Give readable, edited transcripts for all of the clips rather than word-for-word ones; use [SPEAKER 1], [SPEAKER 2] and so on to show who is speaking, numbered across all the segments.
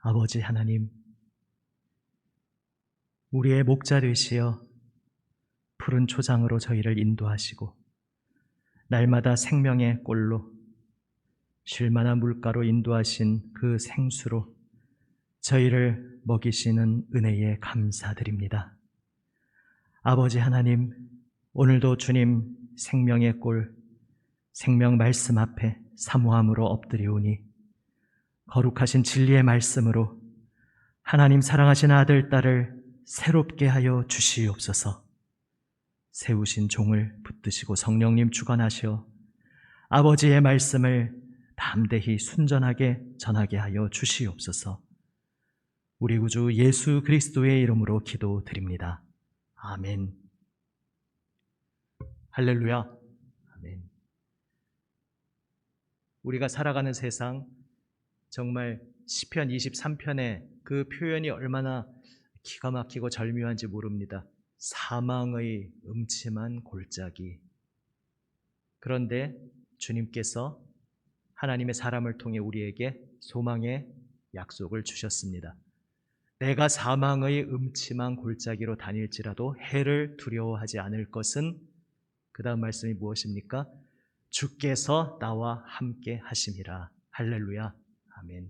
[SPEAKER 1] 아버지 하나님, 우리의 목자 되시어 푸른 초장으로 저희를 인도하시고 날마다 생명의 꼴로 쉴만한 물가로 인도하신 그 생수로 저희를 먹이시는 은혜에 감사드립니다. 아버지 하나님, 오늘도 주님 생명의 꼴, 생명 말씀 앞에 사모함으로 엎드려오니 거룩하신 진리의 말씀으로 하나님 사랑하신 아들, 딸을 새롭게 하여 주시옵소서. 세우신 종을 붙드시고 성령님 주관하시어 아버지의 말씀을 담대히 순전하게 전하게 하여 주시옵소서. 우리 구주 예수 그리스도의 이름으로 기도드립니다. 아멘. 할렐루야. 아멘. 우리가 살아가는 세상, 정말 시편 23편의 그 표현이 얼마나 기가 막히고 절묘한지 모릅니다. 사망의 음침한 골짜기. 그런데 주님께서 하나님의 사람을 통해 우리에게 소망의 약속을 주셨습니다. 내가 사망의 음침한 골짜기로 다닐지라도 해를 두려워하지 않을 것은, 그 다음 말씀이 무엇입니까? 주께서 나와 함께 하심이라. 할렐루야. 아멘.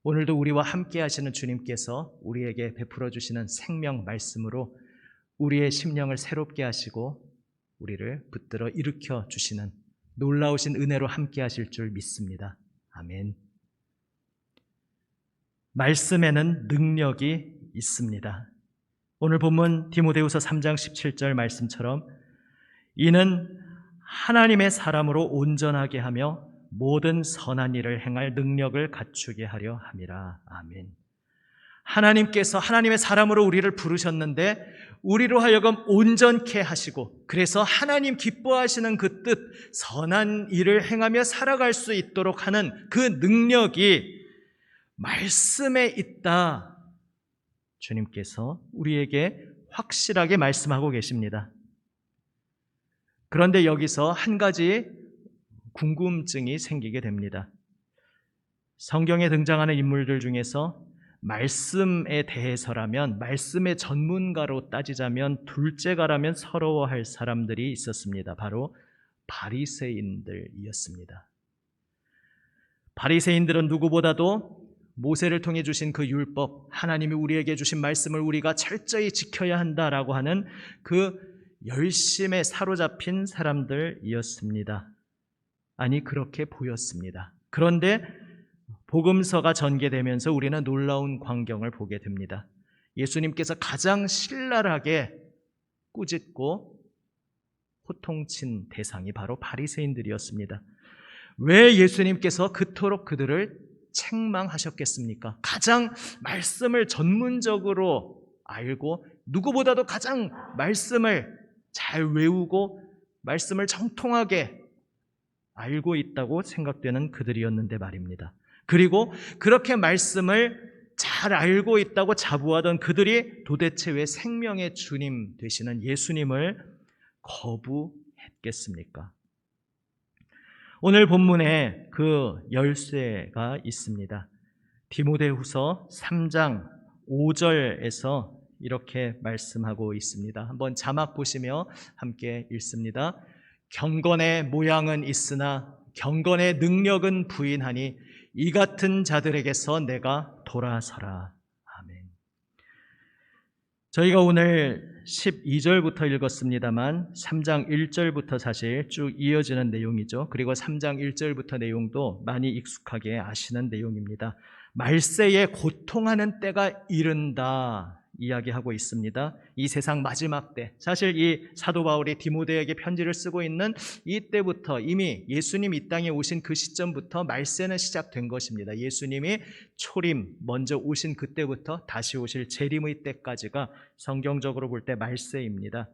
[SPEAKER 1] 오늘도 우리와 함께 하시는 주님께서 우리에게 베풀어 주시는 생명 말씀으로 우리의 심령을 새롭게 하시고 우리를 붙들어 일으켜 주시는 놀라우신 은혜로 함께 하실 줄 믿습니다. 아멘. 말씀에는 능력이 있습니다. 오늘 본문 디모데후서 3장 17절 말씀처럼 이는 하나님의 사람으로 온전하게 하며 모든 선한 일을 행할 능력을 갖추게 하려 함이라. 아멘. 하나님께서 하나님의 사람으로 우리를 부르셨는데 우리로 하여금 온전케 하시고, 그래서 하나님 기뻐하시는 그 뜻, 선한 일을 행하며 살아갈 수 있도록 하는 그 능력이 말씀에 있다. 주님께서 우리에게 확실하게 말씀하고 계십니다. 그런데 여기서 한 가지 궁금증이 생기게 됩니다. 성경에 등장하는 인물들 중에서 말씀에 대해서라면, 말씀의 전문가로 따지자면, 둘째가라면 서러워할 사람들이 있었습니다. 바로 바리새인들이었습니다. 바리새인들은 누구보다도 모세를 통해 주신 그 율법, 하나님이 우리에게 주신 말씀을 우리가 철저히 지켜야 한다라고 하는 그 열심에 사로잡힌 사람들이었습니다. 아니, 그렇게 보였습니다. 그런데 복음서가 전개되면서 우리는 놀라운 광경을 보게 됩니다. 예수님께서 가장 신랄하게 꾸짖고 호통친 대상이 바로 바리새인들이었습니다. 왜 예수님께서 그토록 그들을 책망하셨겠습니까? 가장 말씀을 전문적으로 알고 누구보다도 가장 말씀을 잘 외우고 말씀을 정통하게 알고 있다고 생각되는 그들이었는데 말입니다. 그리고 그렇게 말씀을 잘 알고 있다고 자부하던 그들이 도대체 왜 생명의 주님 되시는 예수님을 거부했겠습니까? 오늘 본문에 그 열쇠가 있습니다. 디모데후서 3장 5절에서 이렇게 말씀하고 있습니다. 한번 자막 보시며 함께 읽습니다. 경건의 모양은 있으나 경건의 능력은 부인하니 이 같은 자들에게서 내가 돌아서라. 아멘. 저희가 오늘 12절부터 읽었습니다만 3장 1절부터 사실 쭉 이어지는 내용이죠. 그리고 3장 1절부터 내용도 많이 익숙하게 아시는 내용입니다. 말세에 고통하는 때가 이른다 이야기하고 있습니다. 이 세상 마지막 때, 사실 이 사도 바울이 디모데에게 편지를 쓰고 있는 이때부터 이미 예수님 이 땅에 오신 그 시점부터 말세는 시작된 것입니다. 예수님이 초림 먼저 오신 그때부터 다시 오실 재림의 때까지가 성경적으로 볼 때 말세입니다.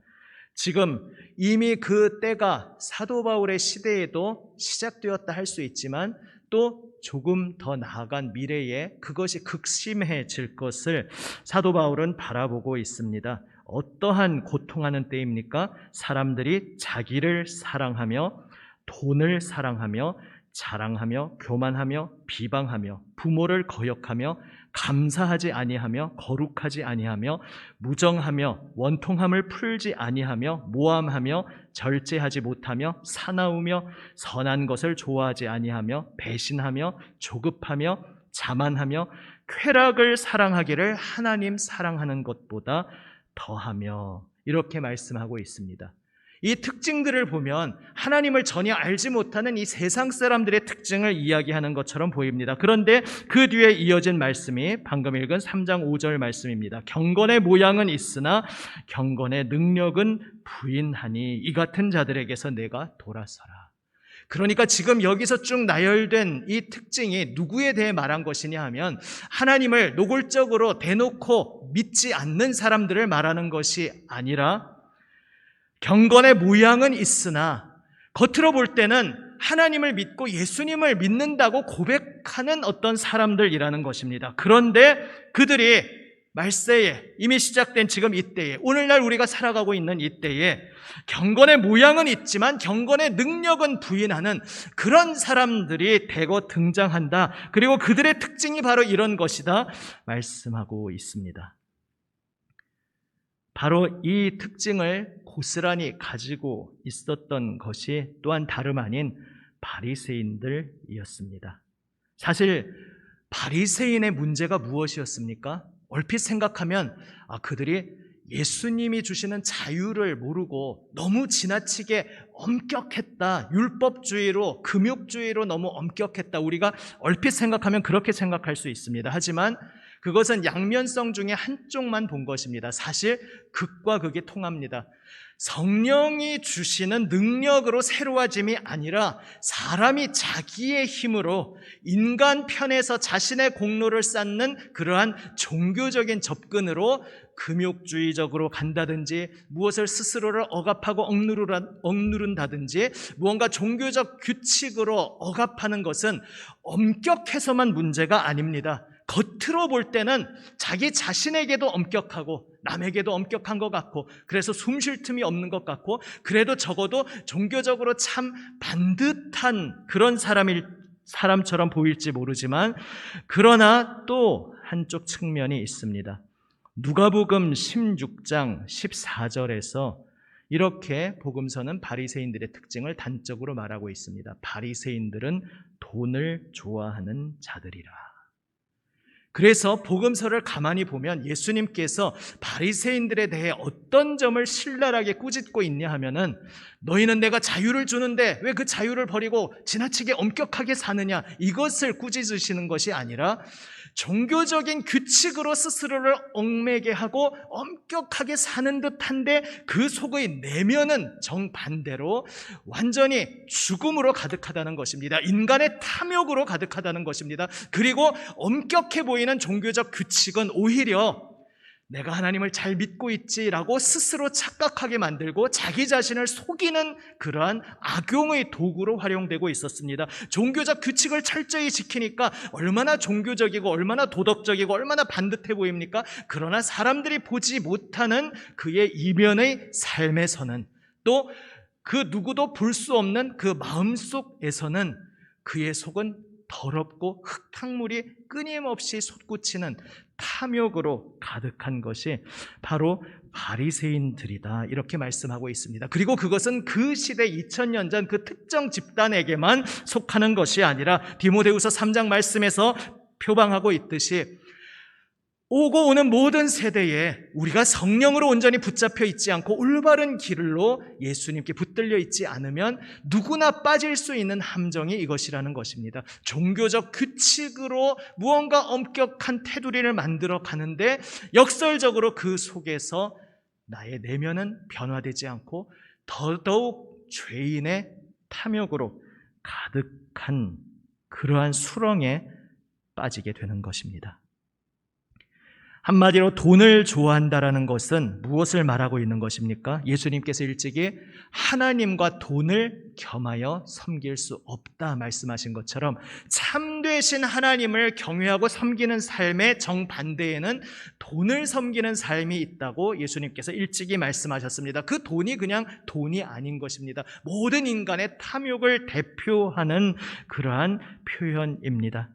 [SPEAKER 1] 지금 이미 그 때가 사도 바울의 시대에도 시작되었다 할 수 있지만 또 조금 더 나아간 미래에 그것이 극심해질 것을 사도 바울은 바라보고 있습니다. 어떠한 고통하는 때입니까? 사람들이 자기를 사랑하며 돈을 사랑하며 자랑하며 교만하며 비방하며 부모를 거역하며 감사하지 아니하며 거룩하지 아니하며 무정하며 원통함을 풀지 아니하며 모함하며 절제하지 못하며 사나우며 선한 것을 좋아하지 아니하며 배신하며 조급하며 자만하며 쾌락을 사랑하기를 하나님 사랑하는 것보다 더하며, 이렇게 말씀하고 있습니다. 이 특징들을 보면 하나님을 전혀 알지 못하는 이 세상 사람들의 특징을 이야기하는 것처럼 보입니다. 그런데 그 뒤에 이어진 말씀이 방금 읽은 3장 5절 말씀입니다. 경건의 모양은 있으나 경건의 능력은 부인하니 이 같은 자들에게서 내가 돌아서라. 그러니까 지금 여기서 쭉 나열된 이 특징이 누구에 대해 말한 것이냐 하면 하나님을 노골적으로 대놓고 믿지 않는 사람들을 말하는 것이 아니라 경건의 모양은 있으나 겉으로 볼 때는 하나님을 믿고 예수님을 믿는다고 고백하는 어떤 사람들이라는 것입니다. 그런데 그들이 말세에, 이미 시작된 지금 이때에, 오늘날 우리가 살아가고 있는 이때에 경건의 모양은 있지만 경건의 능력은 부인하는 그런 사람들이 대거 등장한다. 그리고 그들의 특징이 바로 이런 것이다 말씀하고 있습니다. 바로 이 특징을 고스란히 가지고 있었던 것이 또한 다름 아닌 바리새인들이었습니다. 사실 바리새인의 문제가 무엇이었습니까? 얼핏 생각하면 그들이 예수님이 주시는 자유를 모르고 너무 지나치게 엄격했다. 율법주의로, 금욕주의로 너무 엄격했다. 우리가 얼핏 생각하면 그렇게 생각할 수 있습니다. 하지만 그것은 양면성 중에 한쪽만 본 것입니다. 사실 극과 극이 통합니다. 성령이 주시는 능력으로 새로워짐이 아니라 사람이 자기의 힘으로 인간 편에서 자신의 공로를 쌓는 그러한 종교적인 접근으로 금욕주의적으로 간다든지 무엇을 스스로를 억압하고 억누른다든지 무언가 종교적 규칙으로 억압하는 것은 엄격해서만 문제가 아닙니다. 겉으로 볼 때는 자기 자신에게도 엄격하고 남에게도 엄격한 것 같고 그래서 숨 쉴 틈이 없는 것 같고 그래도 적어도 종교적으로 참 반듯한 그런 사람처럼 보일지 모르지만 그러나 또 한쪽 측면이 있습니다. 누가복음 16장 14절에서 이렇게 복음서는 바리새인들의 특징을 단적으로 말하고 있습니다. 바리새인들은 돈을 좋아하는 자들이라. 그래서 복음서를 가만히 보면 예수님께서 바리새인들에 대해 어떤 점을 신랄하게 꾸짖고 있냐 하면은 너희는 내가 자유를 주는데 왜 그 자유를 버리고 지나치게 엄격하게 사느냐, 이것을 꾸짖으시는 것이 아니라 종교적인 규칙으로 스스로를 얽매게 하고 엄격하게 사는 듯한데 그 속의 내면은 정반대로 완전히 죽음으로 가득하다는 것입니다. 인간의 탐욕으로 가득하다는 것입니다. 그리고 엄격해 보이는 종교적 규칙은 오히려 내가 하나님을 잘 믿고 있지라고 스스로 착각하게 만들고 자기 자신을 속이는 그러한 악용의 도구로 활용되고 있었습니다. 종교적 규칙을 철저히 지키니까 얼마나 종교적이고 얼마나 도덕적이고 얼마나 반듯해 보입니까? 그러나 사람들이 보지 못하는 그의 이면의 삶에서는 또 그 누구도 볼 수 없는 그 마음속에서는 그의 속은 더럽고 흙탕물이 끊임없이 솟구치는 탐욕으로 가득한 것이 바로 바리새인들이다, 이렇게 말씀하고 있습니다. 그리고 그것은 그 시대 2000년 전 그 특정 집단에게만 속하는 것이 아니라 디모데후서 3장 말씀에서 표방하고 있듯이 오고 오는 모든 세대에 우리가 성령으로 온전히 붙잡혀 있지 않고 올바른 길로 예수님께 붙들려 있지 않으면 누구나 빠질 수 있는 함정이 이것이라는 것입니다. 종교적 규칙으로 무언가 엄격한 테두리를 만들어 가는데 역설적으로 그 속에서 나의 내면은 변화되지 않고 더더욱 죄인의 탐욕으로 가득한 그러한 수렁에 빠지게 되는 것입니다. 한마디로 돈을 좋아한다라는 것은 무엇을 말하고 있는 것입니까? 예수님께서 일찍이 하나님과 돈을 겸하여 섬길 수 없다 말씀하신 것처럼 참되신 하나님을 경외하고 섬기는 삶의 정반대에는 돈을 섬기는 삶이 있다고 예수님께서 일찍이 말씀하셨습니다. 그 돈이 그냥 돈이 아닌 것입니다. 모든 인간의 탐욕을 대표하는 그러한 표현입니다.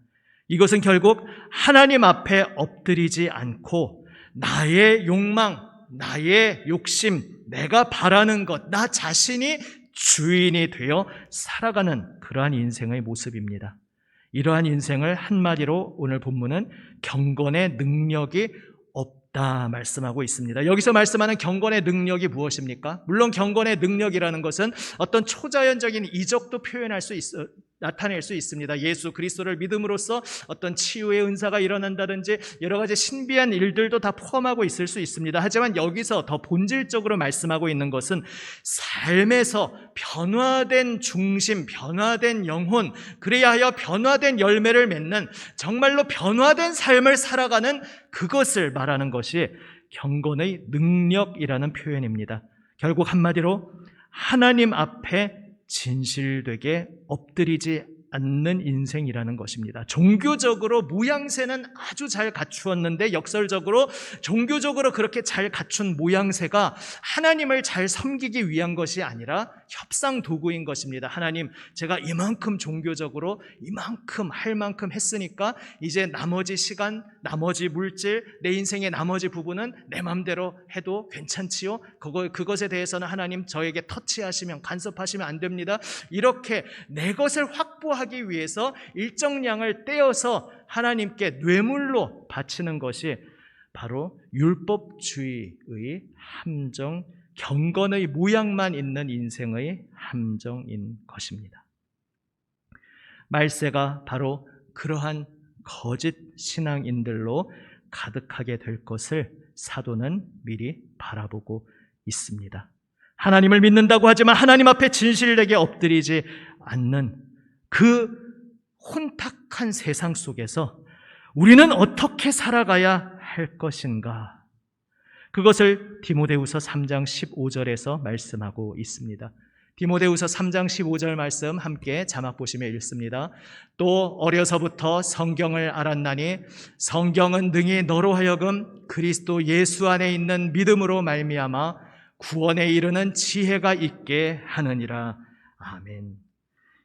[SPEAKER 1] 이것은 결국 하나님 앞에 엎드리지 않고 나의 욕망, 나의 욕심, 내가 바라는 것, 나 자신이 주인이 되어 살아가는 그러한 인생의 모습입니다. 이러한 인생을 한마디로 오늘 본문은 경건의 능력이 없다 말씀하고 있습니다. 여기서 말씀하는 경건의 능력이 무엇입니까? 물론 경건의 능력이라는 것은 어떤 초자연적인 이적도 나타낼 수 있습니다. 예수 그리스도를 믿음으로써 어떤 치유의 은사가 일어난다든지 여러 가지 신비한 일들도 다 포함하고 있을 수 있습니다. 하지만 여기서 더 본질적으로 말씀하고 있는 것은 삶에서 변화된 중심, 변화된 영혼, 그래야 하여 변화된 열매를 맺는 정말로 변화된 삶을 살아가는 그것을 말하는 것이 경건의 능력이라는 표현입니다. 결국 한마디로 하나님 앞에 진실되게 엎드리지 않는 인생이라는 것입니다. 종교적으로 모양새는 아주 잘 갖추었는데 역설적으로 종교적으로 그렇게 잘 갖춘 모양새가 하나님을 잘 섬기기 위한 것이 아니라 협상 도구인 것입니다. 하나님, 제가 이만큼 종교적으로 이만큼 할 만큼 했으니까 이제 나머지 시간, 나머지 물질, 내 인생의 나머지 부분은 내 마음대로 해도 괜찮지요? 그것에 대해서는 하나님 저에게 터치하시면, 간섭하시면 안 됩니다. 이렇게 내 것을 확보하기 위해서 일정량을 떼어서 하나님께 뇌물로 바치는 것이 바로 율법주의의 함정, 경건의 모양만 있는 인생의 함정인 것입니다. 말세가 바로 그러한 거짓 신앙인들로 가득하게 될 것을 사도는 미리 바라보고 있습니다. 하나님을 믿는다고 하지만 하나님 앞에 진실되게 엎드리지 않는 그 혼탁한 세상 속에서 우리는 어떻게 살아가야 할 것인가? 그것을 디모데후서 3장 15절에서 말씀하고 있습니다. 디모데후서 3장 15절 말씀 함께 자막 보시며 읽습니다. 또 어려서부터 성경을 알았나니 성경은 능히 너로 하여금 그리스도 예수 안에 있는 믿음으로 말미암아 구원에 이르는 지혜가 있게 하느니라. 아멘.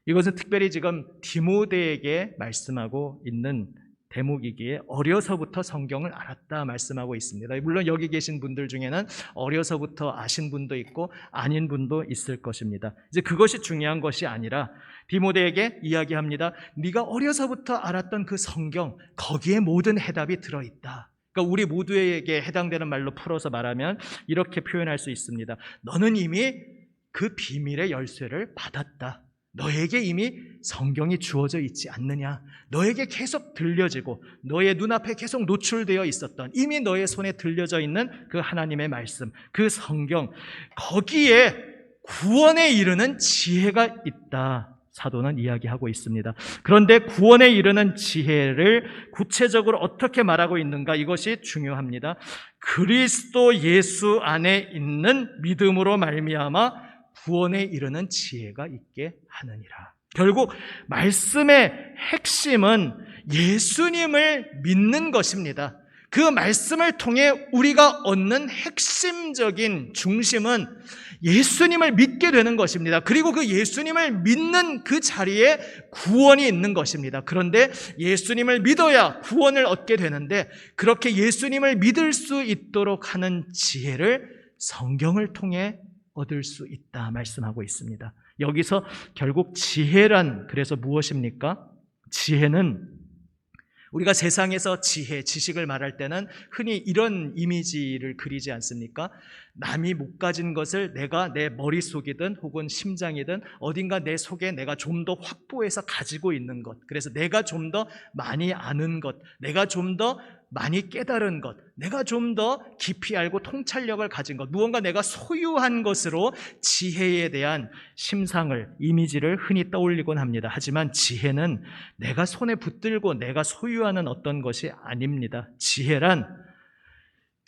[SPEAKER 1] 이것은 특별히 지금 디모데에게 말씀하고 있는 대목이기에 어려서부터 성경을 알았다 말씀하고 있습니다. 물론 여기 계신 분들 중에는 어려서부터 아신 분도 있고 아닌 분도 있을 것입니다. 이제 그것이 중요한 것이 아니라 디모데에게 이야기합니다. 네가 어려서부터 알았던 그 성경, 거기에 모든 해답이 들어있다. 그러니까 우리 모두에게 해당되는 말로 풀어서 말하면 이렇게 표현할 수 있습니다. 너는 이미 그 비밀의 열쇠를 받았다. 너에게 이미 성경이 주어져 있지 않느냐? 너에게 계속 들려지고 너의 눈앞에 계속 노출되어 있었던, 이미 너의 손에 들려져 있는 그 하나님의 말씀, 그 성경, 거기에 구원에 이르는 지혜가 있다. 사도는 이야기하고 있습니다. 그런데 구원에 이르는 지혜를 구체적으로 어떻게 말하고 있는가? 이것이 중요합니다. 그리스도 예수 안에 있는 믿음으로 말미암아 구원에 이르는 지혜가 있게 하느니라. 결국 말씀의 핵심은 예수님을 믿는 것입니다. 그 말씀을 통해 우리가 얻는 핵심적인 중심은 예수님을 믿게 되는 것입니다. 그리고 그 예수님을 믿는 그 자리에 구원이 있는 것입니다. 그런데 예수님을 믿어야 구원을 얻게 되는데 그렇게 예수님을 믿을 수 있도록 하는 지혜를 성경을 통해 얻을 수 있다 말씀하고 있습니다. 여기서 결국 지혜란 그래서 무엇입니까? 지혜는 우리가 세상에서 지혜, 지식을 말할 때는 흔히 이런 이미지를 그리지 않습니까? 남이 못 가진 것을 내가 내 머릿속이든 혹은 심장이든 어딘가 내 속에 내가 좀 더 확보해서 가지고 있는 것, 그래서 내가 좀 더 많이 아는 것, 내가 좀 더 많이 깨달은 것, 내가 좀 더 깊이 알고 통찰력을 가진 것, 무언가 내가 소유한 것으로 지혜에 대한 심상을, 이미지를 흔히 떠올리곤 합니다. 하지만 지혜는 내가 손에 붙들고 내가 소유하는 어떤 것이 아닙니다. 지혜란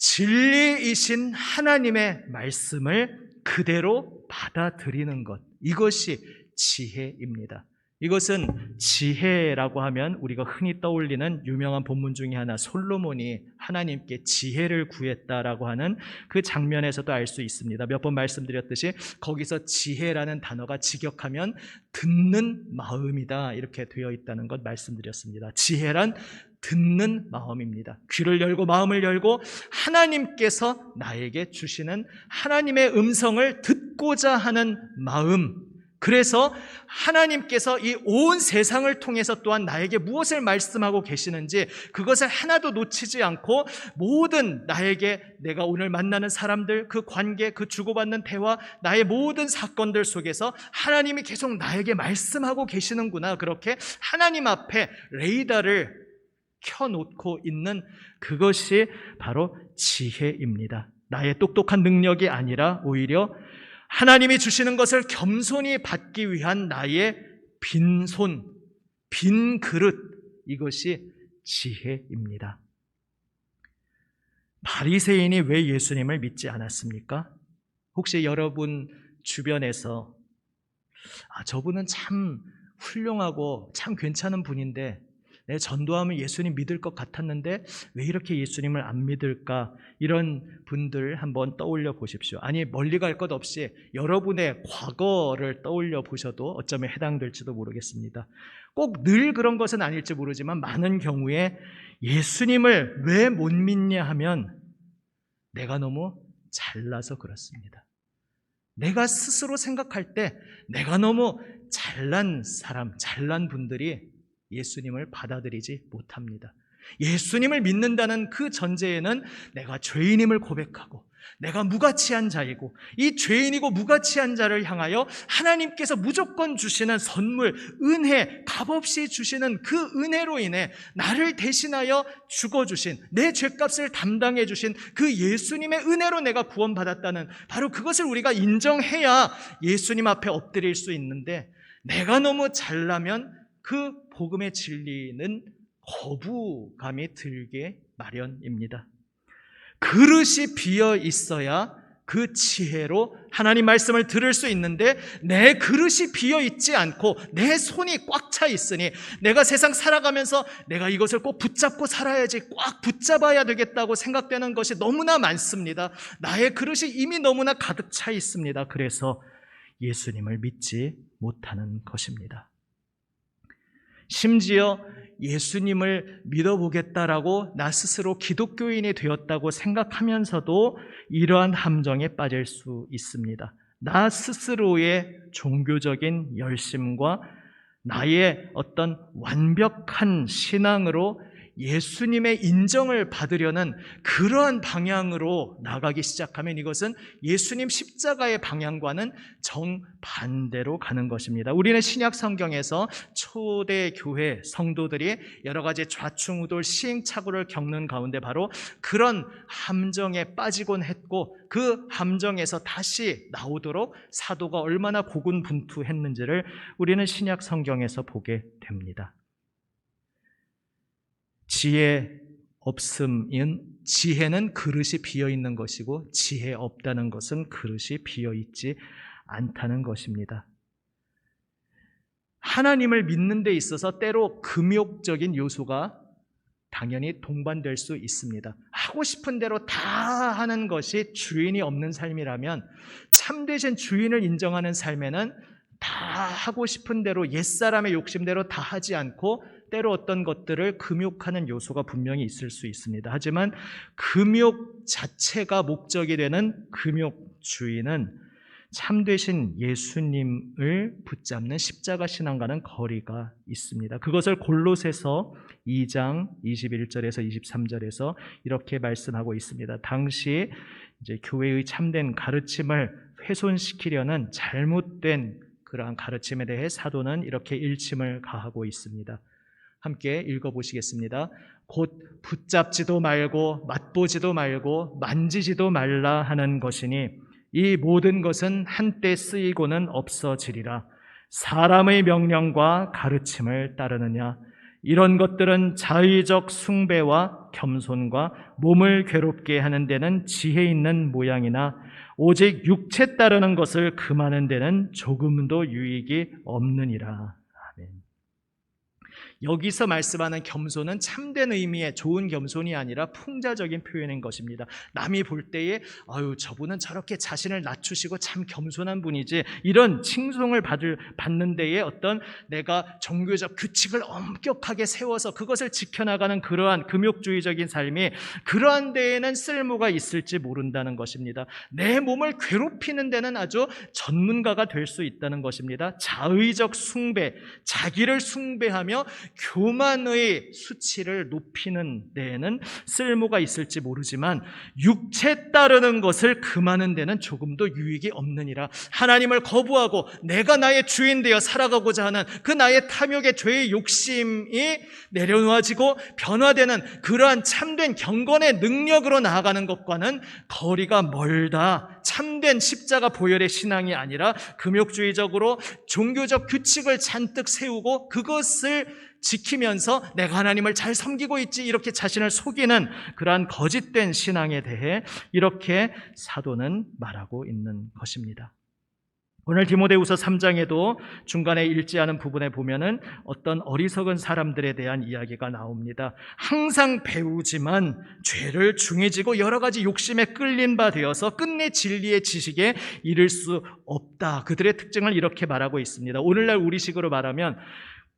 [SPEAKER 1] 진리이신 하나님의 말씀을 그대로 받아들이는 것, 이것이 지혜입니다. 이것은 지혜라고 하면 우리가 흔히 떠올리는 유명한 본문 중에 하나, 솔로몬이 하나님께 지혜를 구했다라고 하는 그 장면에서도 알 수 있습니다. 몇 번 말씀드렸듯이 거기서 지혜라는 단어가 직역하면 듣는 마음이다, 이렇게 되어 있다는 것 말씀드렸습니다. 지혜란 듣는 마음입니다. 귀를 열고 마음을 열고 하나님께서 나에게 주시는 하나님의 음성을 듣고자 하는 마음, 그래서 하나님께서 이 온 세상을 통해서 또한 나에게 무엇을 말씀하고 계시는지 그것을 하나도 놓치지 않고 모든 나에게 내가 오늘 만나는 사람들, 그 관계, 그 주고받는 대화, 나의 모든 사건들 속에서 하나님이 계속 나에게 말씀하고 계시는구나, 그렇게 하나님 앞에 레이더를 켜놓고 있는 그것이 바로 지혜입니다. 나의 똑똑한 능력이 아니라 오히려 하나님이 주시는 것을 겸손히 받기 위한 나의 빈손, 빈 그릇, 이것이 지혜입니다. 바리새인이 왜 예수님을 믿지 않았습니까? 혹시 여러분 주변에서 저분은 참 훌륭하고 참 괜찮은 분인데 내 전도하면 예수님 믿을 것 같았는데 왜 이렇게 예수님을 안 믿을까? 이런 분들 한번 떠올려 보십시오. 아니, 멀리 갈 것 없이 여러분의 과거를 떠올려 보셔도 어쩌면 해당될지도 모르겠습니다. 꼭 늘 그런 것은 아닐지 모르지만 많은 경우에 예수님을 왜 못 믿냐 하면 내가 너무 잘나서 그렇습니다. 내가 스스로 생각할 때 내가 너무 잘난 사람, 잘난 분들이 예수님을 받아들이지 못합니다. 예수님을 믿는다는 그 전제에는 내가 죄인임을 고백하고 내가 무가치한 자이고 이 죄인이고 무가치한 자를 향하여 하나님께서 무조건 주시는 선물, 은혜, 값없이 주시는 그 은혜로 인해 나를 대신하여 죽어주신, 내 죄값을 담당해 주신 그 예수님의 은혜로 내가 구원받았다는 바로 그것을 우리가 인정해야 예수님 앞에 엎드릴 수 있는데, 내가 너무 잘나면 그 복음의 진리는 거부감이 들게 마련입니다. 그릇이 비어 있어야 그 지혜로 하나님 말씀을 들을 수 있는데 내 그릇이 비어 있지 않고 내 손이 꽉 차 있으니 내가 세상 살아가면서 내가 이것을 꼭 붙잡고 살아야지, 꽉 붙잡아야 되겠다고 생각되는 것이 너무나 많습니다. 나의 그릇이 이미 너무나 가득 차 있습니다. 그래서 예수님을 믿지 못하는 것입니다. 심지어 예수님을 믿어보겠다라고 나 스스로 기독교인이 되었다고 생각하면서도 이러한 함정에 빠질 수 있습니다. 나 스스로의 종교적인 열심과 나의 어떤 완벽한 신앙으로 예수님의 인정을 받으려는 그러한 방향으로 나가기 시작하면 이것은 예수님 십자가의 방향과는 정반대로 가는 것입니다. 우리는 신약 성경에서 초대 교회 성도들이 여러 가지 좌충우돌 시행착오를 겪는 가운데 바로 그런 함정에 빠지곤 했고 그 함정에서 다시 나오도록 사도가 얼마나 고군분투했는지를 우리는 신약 성경에서 보게 됩니다. 지혜는 그릇이 비어 있는 것이고 지혜 없다는 것은 그릇이 비어 있지 않다는 것입니다. 하나님을 믿는 데 있어서 때로 금욕적인 요소가 당연히 동반될 수 있습니다. 하고 싶은 대로 다 하는 것이 주인이 없는 삶이라면, 참되신 주인을 인정하는 삶에는 다 하고 싶은 대로 옛사람의 욕심대로 다 하지 않고 때로 어떤 것들을 금욕하는 요소가 분명히 있을 수 있습니다. 하지만 금욕 자체가 목적이 되는 금욕주의는 참되신 예수님을 붙잡는 십자가 신앙과는 거리가 있습니다. 그것을 골로새서 2장 21절에서 23절에서 이렇게 말씀하고 있습니다. 당시 이제 교회의 참된 가르침을 훼손시키려는 잘못된 그러한 가르침에 대해 사도는 이렇게 일침을 가하고 있습니다. 함께 읽어보시겠습니다. 곧 붙잡지도 말고 맛보지도 말고 만지지도 말라 하는 것이니 이 모든 것은 한때 쓰이고는 없어지리라. 사람의 명령과 가르침을 따르느냐? 이런 것들은 자의적 숭배와 겸손과 몸을 괴롭게 하는 데는 지혜 있는 모양이나 오직 육체 따르는 것을 금하는 데는 조금도 유익이 없느니라. 아멘. 여기서 말씀하는 겸손은 참된 의미의 좋은 겸손이 아니라 풍자적인 표현인 것입니다. 남이 볼 때에 저분은 저렇게 자신을 낮추시고 참 겸손한 분이지, 이런 칭송을 받는 데에 어떤 내가 종교적 규칙을 엄격하게 세워서 그것을 지켜나가는 그러한 금욕주의적인 삶이 그러한 데에는 쓸모가 있을지 모른다는 것입니다. 내 몸을 괴롭히는 데는 아주 전문가가 될 수 있다는 것입니다. 자의적 숭배, 자기를 숭배하며 교만의 수치를 높이는 데에는 쓸모가 있을지 모르지만 육체 따르는 것을 금하는 데는 조금도 유익이 없느니라. 하나님을 거부하고 내가 나의 주인 되어 살아가고자 하는 그 나의 탐욕의 죄의 욕심이 내려놓아지고 변화되는 그러한 참된 경건의 능력으로 나아가는 것과는 거리가 멀다. 참된 십자가 보혈의 신앙이 아니라 금욕주의적으로 종교적 규칙을 잔뜩 세우고 그것을 지키면서 내가 하나님을 잘 섬기고 있지, 이렇게 자신을 속이는 그러한 거짓된 신앙에 대해 이렇게 사도는 말하고 있는 것입니다. 오늘 디모데후서 3장에도 중간에 읽지 않은 부분에 보면은 어떤 어리석은 사람들에 대한 이야기가 나옵니다. 항상 배우지만 죄를 중해지고 여러 가지 욕심에 끌린 바 되어서 끝내 진리의 지식에 이를 수 없다. 그들의 특징을 이렇게 말하고 있습니다. 오늘날 우리식으로 말하면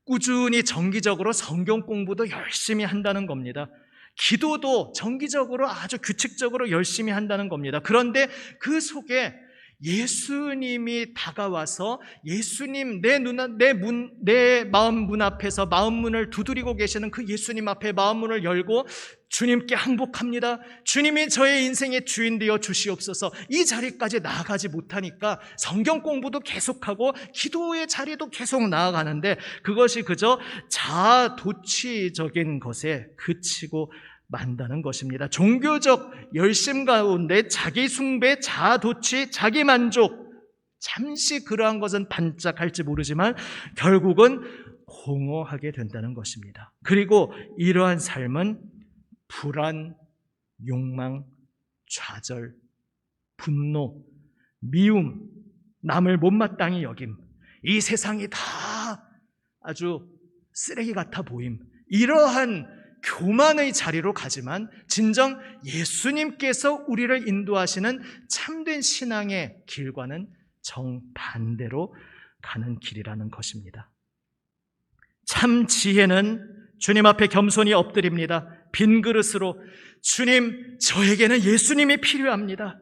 [SPEAKER 1] 꾸준히 정기적으로 성경 공부도 열심히 한다는 겁니다. 기도도 정기적으로 아주 규칙적으로 열심히 한다는 겁니다. 그런데 그 속에 예수님이 다가와서 예수님 내 마음 문 앞에서 마음 문을 두드리고 계시는 그 예수님 앞에 마음 문을 열고 주님께 항복합니다. 주님이 저의 인생의 주인 되어 주시옵소서. 이 자리까지 나아가지 못하니까 성경 공부도 계속하고 기도의 자리도 계속 나아가는데 그것이 그저 자아도취적인 것에 그치고 만다는 것입니다. 종교적 열심 가운데 자기 숭배, 자아도취, 자기 만족, 잠시 그러한 것은 반짝할지 모르지만 결국은 공허하게 된다는 것입니다. 그리고 이러한 삶은 불안, 욕망, 좌절, 분노, 미움, 남을 못마땅히 여김, 이 세상이 다 아주 쓰레기 같아 보임, 이러한 교만의 자리로 가지만 진정 예수님께서 우리를 인도하시는 참된 신앙의 길과는 정반대로 가는 길이라는 것입니다. 참 지혜는 주님 앞에 겸손히 엎드립니다. 빈 그릇으로 주님, 저에게는 예수님이 필요합니다.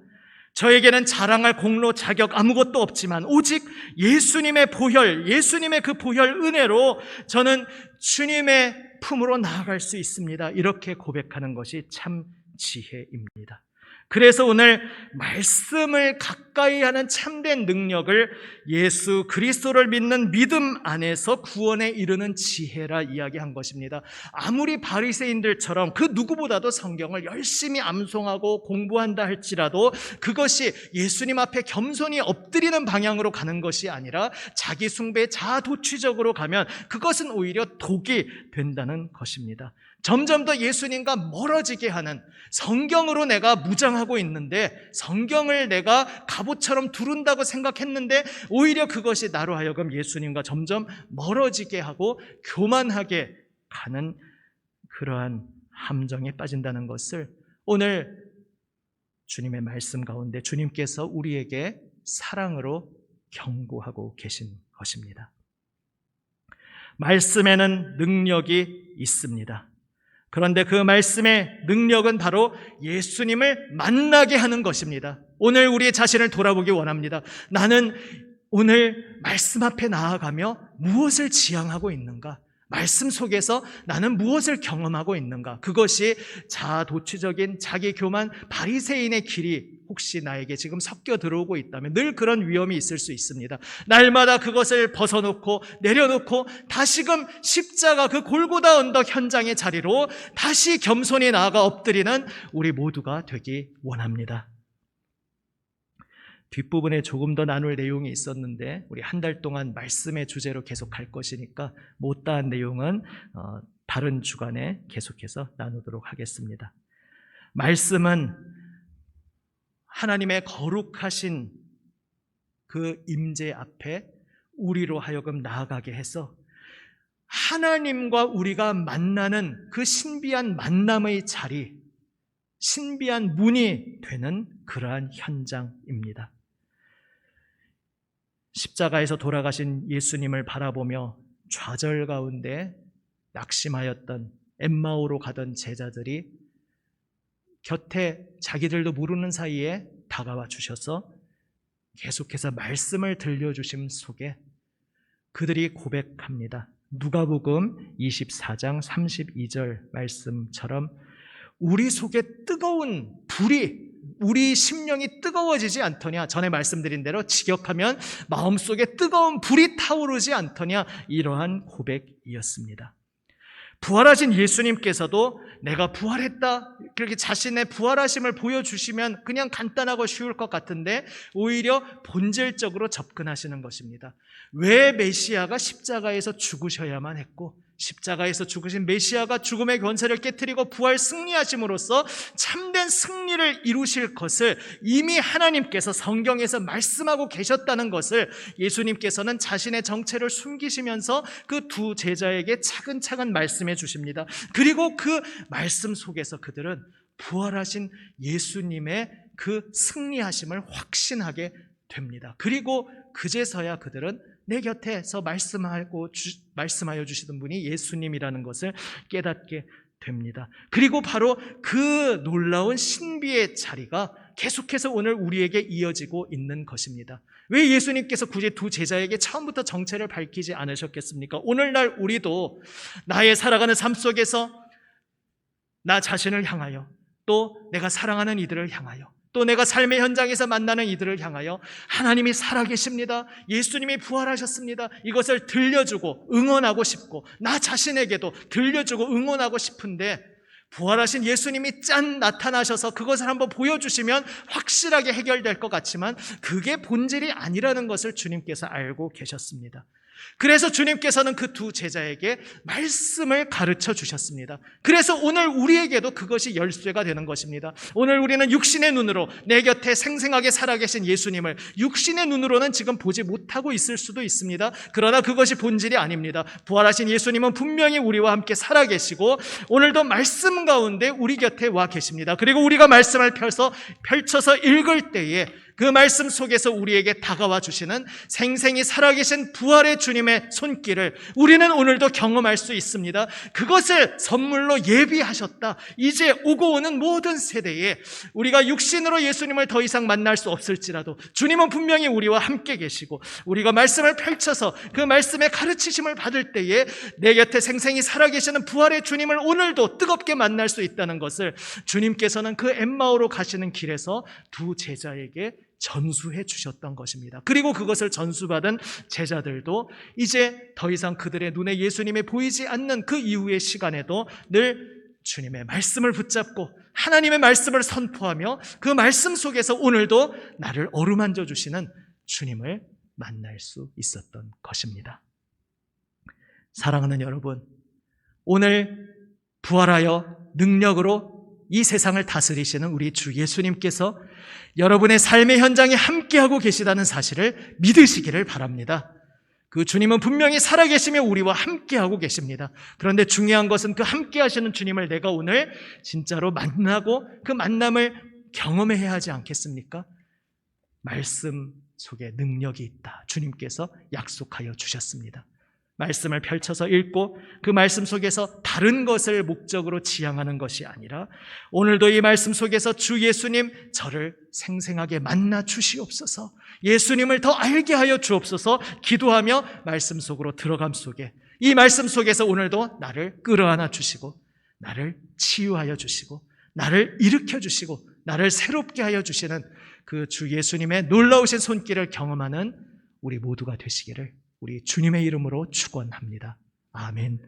[SPEAKER 1] 저에게는 자랑할 공로, 자격 아무것도 없지만 오직 예수님의 보혈, 예수님의 그 보혈 은혜로 저는 주님의 품으로 나아갈 수 있습니다. 이렇게 고백하는 것이 참 지혜입니다. 그래서 오늘 말씀을 가까이 하는 참된 능력을 예수 그리스도를 믿는 믿음 안에서 구원에 이르는 지혜라 이야기한 것입니다. 아무리 바리새인들처럼 그 누구보다도 성경을 열심히 암송하고 공부한다 할지라도 그것이 예수님 앞에 겸손히 엎드리는 방향으로 가는 것이 아니라 자기 숭배, 자아도취적으로 가면 그것은 오히려 독이 된다는 것입니다. 점점 더 예수님과 멀어지게 하는, 성경으로 내가 무장하고 있는데 성경을 내가 갑옷처럼 두른다고 생각했는데 오히려 그것이 나로 하여금 예수님과 점점 멀어지게 하고 교만하게 가는 그러한 함정에 빠진다는 것을 오늘 주님의 말씀 가운데 주님께서 우리에게 사랑으로 경고하고 계신 것입니다. 말씀에는 능력이 있습니다. 그런데 그 말씀의 능력은 바로 예수님을 만나게 하는 것입니다. 오늘 우리 자신을 돌아보기 원합니다. 나는 오늘 말씀 앞에 나아가며 무엇을 지향하고 있는가? 말씀 속에서 나는 무엇을 경험하고 있는가? 그것이 자아도취적인 자기 교만 바리새인의 길이 혹시 나에게 지금 섞여 들어오고 있다면 늘 그런 위험이 있을 수 있습니다. 날마다 그것을 벗어놓고 내려놓고 다시금 십자가 그 골고다 언덕 현장의 자리로 다시 겸손히 나아가 엎드리는 우리 모두가 되기 원합니다. 뒷부분에 조금 더 나눌 내용이 있었는데 우리 한 달 동안 말씀의 주제로 계속 갈 것이니까 못다한 내용은 다른 주간에 계속해서 나누도록 하겠습니다. 말씀은 하나님의 거룩하신 그 임재 앞에 우리로 하여금 나아가게 해서 하나님과 우리가 만나는 그 신비한 만남의 자리, 신비한 문이 되는 그러한 현장입니다. 십자가에서 돌아가신 예수님을 바라보며 좌절 가운데 낙심하였던 엠마오로 가던 제자들이 곁에 자기들도 모르는 사이에 다가와 주셔서 계속해서 말씀을 들려주심 속에 그들이 고백합니다. 누가복음 24장 32절 말씀처럼 우리 속에 뜨거운 불이, 우리 심령이 뜨거워지지 않더냐, 전에 말씀드린 대로 직역하면 마음속에 뜨거운 불이 타오르지 않더냐, 이러한 고백이었습니다. 부활하신 예수님께서도 내가 부활했다, 그렇게 자신의 부활하심을 보여주시면 그냥 간단하고 쉬울 것 같은데 오히려 본질적으로 접근하시는 것입니다. 왜 메시아가 십자가에서 죽으셔야만 했고, 십자가에서 죽으신 메시아가 죽음의 권세를 깨트리고 부활 승리하심으로써 참된 승리를 이루실 것을 이미 하나님께서 성경에서 말씀하고 계셨다는 것을 예수님께서는 자신의 정체를 숨기시면서 그 두 제자에게 차근차근 말씀해 주십니다. 그리고 그 말씀 속에서 그들은 부활하신 예수님의 그 승리하심을 확신하게 됩니다. 그리고 그제서야 그들은 내 곁에서 말씀하여 주시던 분이 예수님이라는 것을 깨닫게 됩니다. 그리고 바로 그 놀라운 신비의 자리가 계속해서 오늘 우리에게 이어지고 있는 것입니다. 왜 예수님께서 굳이 두 제자에게 처음부터 정체를 밝히지 않으셨겠습니까? 오늘날 우리도 나의 살아가는 삶 속에서 나 자신을 향하여, 또 내가 사랑하는 이들을 향하여, 또 내가 삶의 현장에서 만나는 이들을 향하여 하나님이 살아계십니다, 예수님이 부활하셨습니다, 이것을 들려주고 응원하고 싶고, 나 자신에게도 들려주고 응원하고 싶은데 부활하신 예수님이 짠 나타나셔서 그것을 한번 보여주시면 확실하게 해결될 것 같지만 그게 본질이 아니라는 것을 주님께서 알고 계셨습니다. 그래서 주님께서는 그 두 제자에게 말씀을 가르쳐 주셨습니다. 그래서 오늘 우리에게도 그것이 열쇠가 되는 것입니다. 오늘 우리는 육신의 눈으로 내 곁에 생생하게 살아계신 예수님을 육신의 눈으로는 지금 보지 못하고 있을 수도 있습니다. 그러나 그것이 본질이 아닙니다. 부활하신 예수님은 분명히 우리와 함께 살아계시고 오늘도 말씀 가운데 우리 곁에 와 계십니다. 그리고 우리가 말씀을 펼쳐서 읽을 때에 그 말씀 속에서 우리에게 다가와 주시는 생생히 살아계신 부활의 주님의 손길을 우리는 오늘도 경험할 수 있습니다. 그것을 선물로 예비하셨다. 이제 오고 오는 모든 세대에 우리가 육신으로 예수님을 더 이상 만날 수 없을지라도 주님은 분명히 우리와 함께 계시고, 우리가 말씀을 펼쳐서 그 말씀의 가르치심을 받을 때에 내 곁에 생생히 살아계시는 부활의 주님을 오늘도 뜨겁게 만날 수 있다는 것을 주님께서는 그 엠마오로 가시는 길에서 두 제자에게 전수해 주셨던 것입니다. 그리고 그것을 전수받은 제자들도 이제 더 이상 그들의 눈에 예수님이 보이지 않는 그 이후의 시간에도 늘 주님의 말씀을 붙잡고 하나님의 말씀을 선포하며 그 말씀 속에서 오늘도 나를 어루만져 주시는 주님을 만날 수 있었던 것입니다. 사랑하는 여러분, 오늘 부활하여 능력으로 이 세상을 다스리시는 우리 주 예수님께서 여러분의 삶의 현장에 함께하고 계시다는 사실을 믿으시기를 바랍니다. 그 주님은 분명히 살아계시며 우리와 함께하고 계십니다. 그런데 중요한 것은 그 함께하시는 주님을 내가 오늘 진짜로 만나고 그 만남을 경험해야 하지 않겠습니까? 말씀 속에 능력이 있다. 주님께서 약속하여 주셨습니다. 말씀을 펼쳐서 읽고 그 말씀 속에서 다른 것을 목적으로 지향하는 것이 아니라 오늘도 이 말씀 속에서 주 예수님, 저를 생생하게 만나 주시옵소서, 예수님을 더 알게 하여 주옵소서 기도하며 말씀 속으로 들어감 속에 이 말씀 속에서 오늘도 나를 끌어안아 주시고 나를 치유하여 주시고 나를 일으켜 주시고 나를 새롭게 하여 주시는 그 주 예수님의 놀라우신 손길을 경험하는 우리 모두가 되시기를 우리 주님의 이름으로 축원합니다. 아멘.